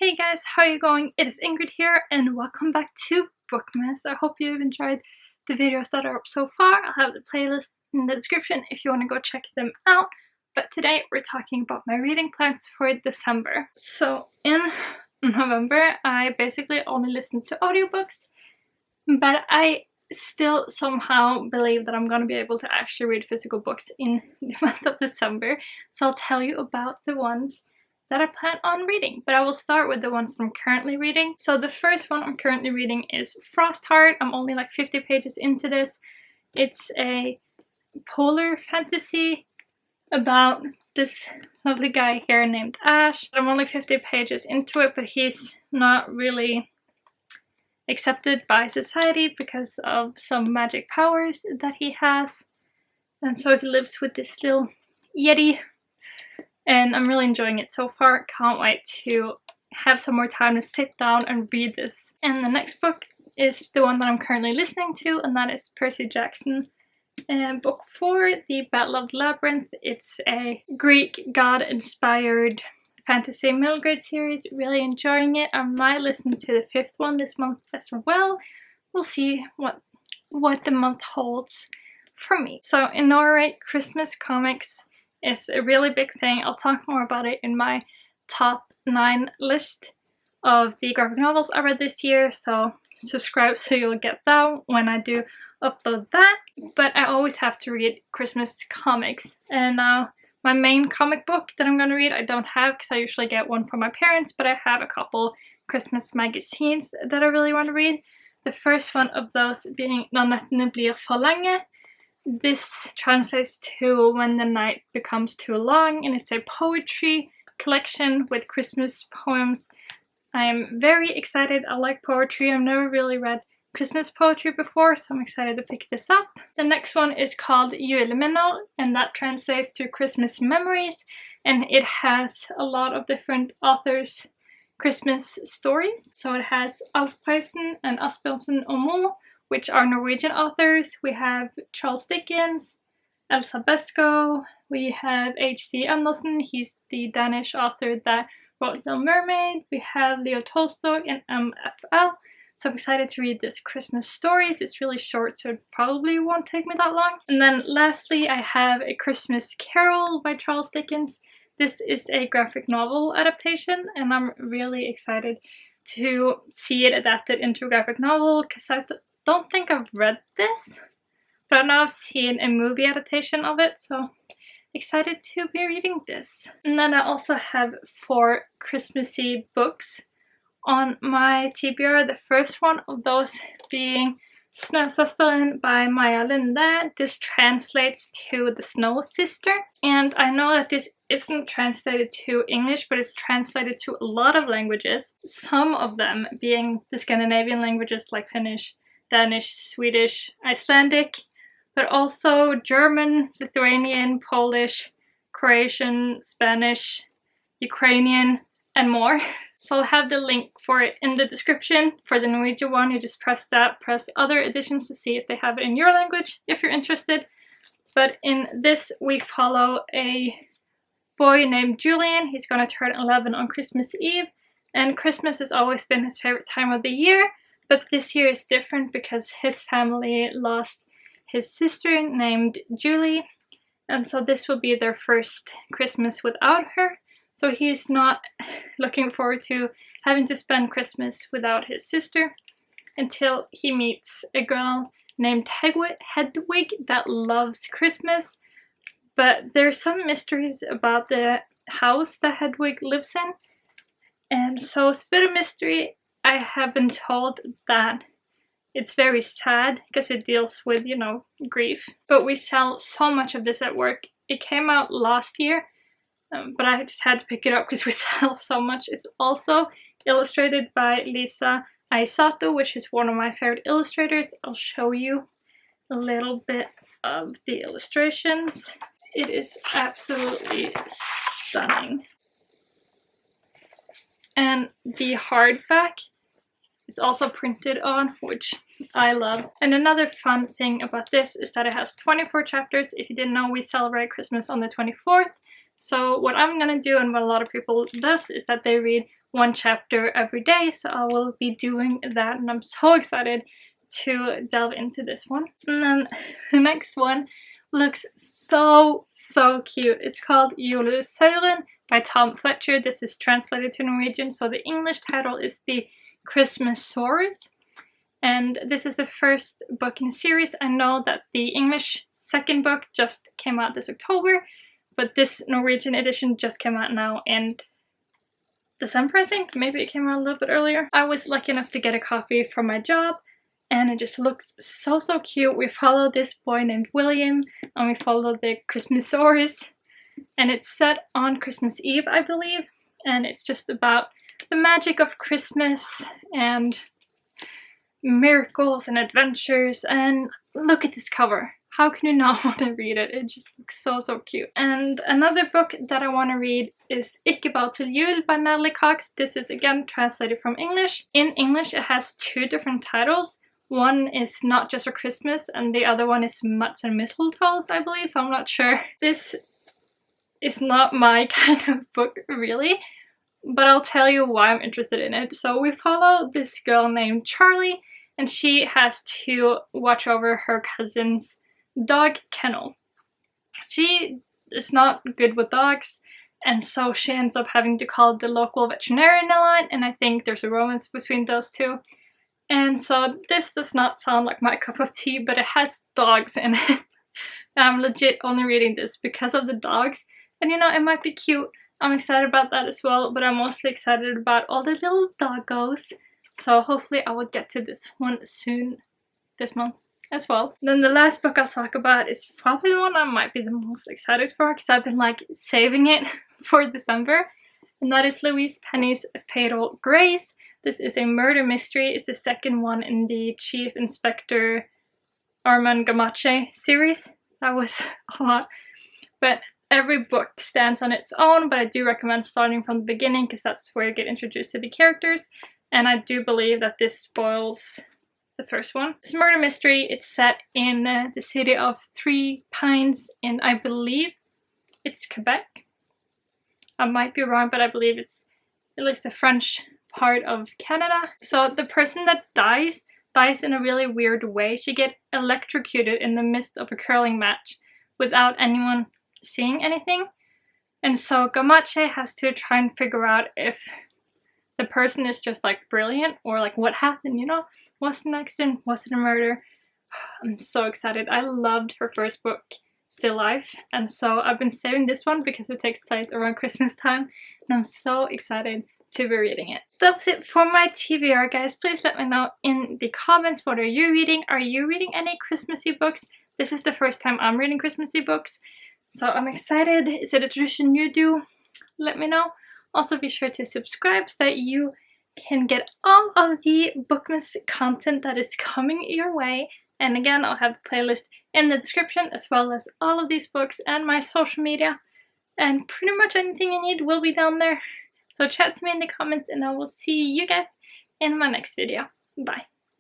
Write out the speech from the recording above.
Hey guys, how are you going? It is Ingrid here and welcome back to Bookmas. I hope you've enjoyed the videos that are up so far. I'll have the playlist in the description if you want to go check them out. But today we're talking about my reading plans for December. So in November I basically only listened to audiobooks, but I still somehow believe that I'm going to be able to actually read physical books in the month of December. So I'll tell you about the ones that I plan on reading, but I will start with the ones that I'm currently reading. So the first one I'm currently reading is Frostheart. I'm only like 50 pages into this. It's a polar fantasy about this lovely guy here named Ash. I'm only 50 pages into it, but he's not really accepted by society because of some magic powers that he has. And so he lives with this little yeti. And I'm really enjoying it so far. Can't wait to have some more time to sit down and read this. And the next book is the one that I'm currently listening to, and that is Percy Jackson. Book 4, The Battle of the Labyrinth. It's a Greek god-inspired fantasy middle grade series. Really enjoying it. I might listen to the 5th one this month as well. We'll see what the month holds for me. So in Norway, Christmas comics is a really big thing. I'll talk more about it in my top 9 list of the graphic novels I read this year, so subscribe so you'll get that when I do upload that. But I always have to read Christmas comics, and now my main comic book that I'm going to read I don't have because I usually get one from my parents, but I have a couple Christmas magazines that I really want to read. The first one of those being Når nettene blir for lange. This translates to When the Night Becomes Too Long, and it's a poetry collection with Christmas poems. I am very excited. I like poetry. I've never really read Christmas poetry before, so I'm excited to pick this up. The next one is called Juleminner, and that translates to Christmas Memories, and it has a lot of different authors' Christmas stories. So it has Alf Preussen and Asbjørnsen og Moe, which are Norwegian authors. We have Charles Dickens, Elsa Beskow, we have H.C. Andersen, he's the Danish author that wrote Little Mermaid, we have Leo Tolstoy and MFL. So I'm excited to read this Christmas stories. It's really short, so it probably won't take me that long. And then lastly, I have A Christmas Carol by Charles Dickens. This is a graphic novel adaptation, and I'm really excited to see it adapted into a graphic novel because I don't think I've read this, but now I've seen a movie adaptation of it, so excited to be reading this. And then I also have 4 Christmassy books on my TBR. The first one of those being Snøsøsteren by Maja Linde. This translates to The Snow Sister, and I know that this isn't translated to English, but it's translated to a lot of languages, some of them being the Scandinavian languages like Finnish, Danish, Swedish, Icelandic, but also German, Lithuanian, Polish, Croatian, Spanish, Ukrainian, and more. So I'll have the link for it in the description. For the Norwegian one, you just press that, press other editions to see if they have it in your language, if you're interested. But in this, we follow a boy named Julian. He's gonna turn 11 on Christmas Eve, and Christmas has always been his favorite time of the year. But this year is different because his family lost his sister named Julie, and so this will be their first Christmas without her. So he's not looking forward to having to spend Christmas without his sister until he meets a girl named Hedwig that loves Christmas. But there's some mysteries about the house that Hedwig lives in, and so it's a bit of mystery. I have been told that it's very sad because it deals with, you know, grief. But we sell so much of this at work. It came out last year, but I just had to pick it up because we sell so much. It's also illustrated by Lisa Aisato, which is one of my favorite illustrators. I'll show you a little bit of the illustrations. It is absolutely stunning. And the hardback is also printed on, which I love. And another fun thing about this is that it has 24 chapters. If you didn't know, we celebrate Christmas on the 24th. So what I'm gonna do, and what a lot of people does, is that they read one chapter every day, so I will be doing that, and I'm so excited to delve into this one. And then the next one looks so cute. It's called Julesauren by Tom Fletcher. This is translated to Norwegian, so the English title is The Christmasaurus. And this is the first book in the series. I know that the English second book just came out this October, but this Norwegian edition just came out now in December, I think. Maybe it came out a little bit earlier. I was lucky enough to get a copy from my job, and it just looks so cute. We follow this boy named William, and we follow the Christmasaurus, and it's set on Christmas Eve, I believe, and it's just about the magic of Christmas and miracles and adventures. And look at this cover. How can you not want to read it? It just looks so cute. And another book that I want to read is Ikke bare til jul by Natalie Cox. This is again translated from English. In English it has two different titles. One is Not Just for Christmas and the other one is Mutts and Mistletoes, I believe, so I'm not sure. This is not my kind of book really, but I'll tell you why I'm interested in it. So we follow this girl named Charlie, and she has to watch over her cousin's dog kennel. She is not good with dogs, and so she ends up having to call the local veterinarian a lot, and I think there's a romance between those two. And so this does not sound like my cup of tea, but it has dogs in it. I'm legit only reading this because of the dogs, and you know, it might be cute. I'm excited about that as well, but I'm mostly excited about all the little doggos. So hopefully I will get to this one soon this month as well. Then the last book I'll talk about is probably the one I might be the most excited for, because I've been like saving it for December, and that is Louise Penny's Fatal Grace. This is a murder mystery. It's the second one in the Chief Inspector Armand Gamache series. That was a lot, but every book stands on its own, but I do recommend starting from the beginning because that's where you get introduced to the characters, and I do believe that this spoils the first one. It's a murder mystery. It's set in the city of Three Pines in, I believe it's Quebec. I might be wrong, but I believe it's like the French part of Canada. So the person that dies in a really weird way. She gets electrocuted in the midst of a curling match without anyone seeing anything. And so Gamache has to try and figure out if the person is just like brilliant or like what happened, you know? Was it an accident? Was it a murder? I'm so excited. I loved her first book, Still Life, and so I've been saving this one because it takes place around Christmas time, and I'm so excited to be reading it. So that's it for my TBR, guys. Please let me know in the comments, what are you reading? Are you reading any Christmassy books? This is the first time I'm reading Christmassy books, so I'm excited. Is it a tradition you do? Let me know. Also be sure to subscribe so that you can get all of the Bookmas content that is coming your way. And again, I'll have the playlist in the description, as well as all of these books and my social media. And pretty much anything you need will be down there. So chat to me in the comments, and I will see you guys in my next video. Bye.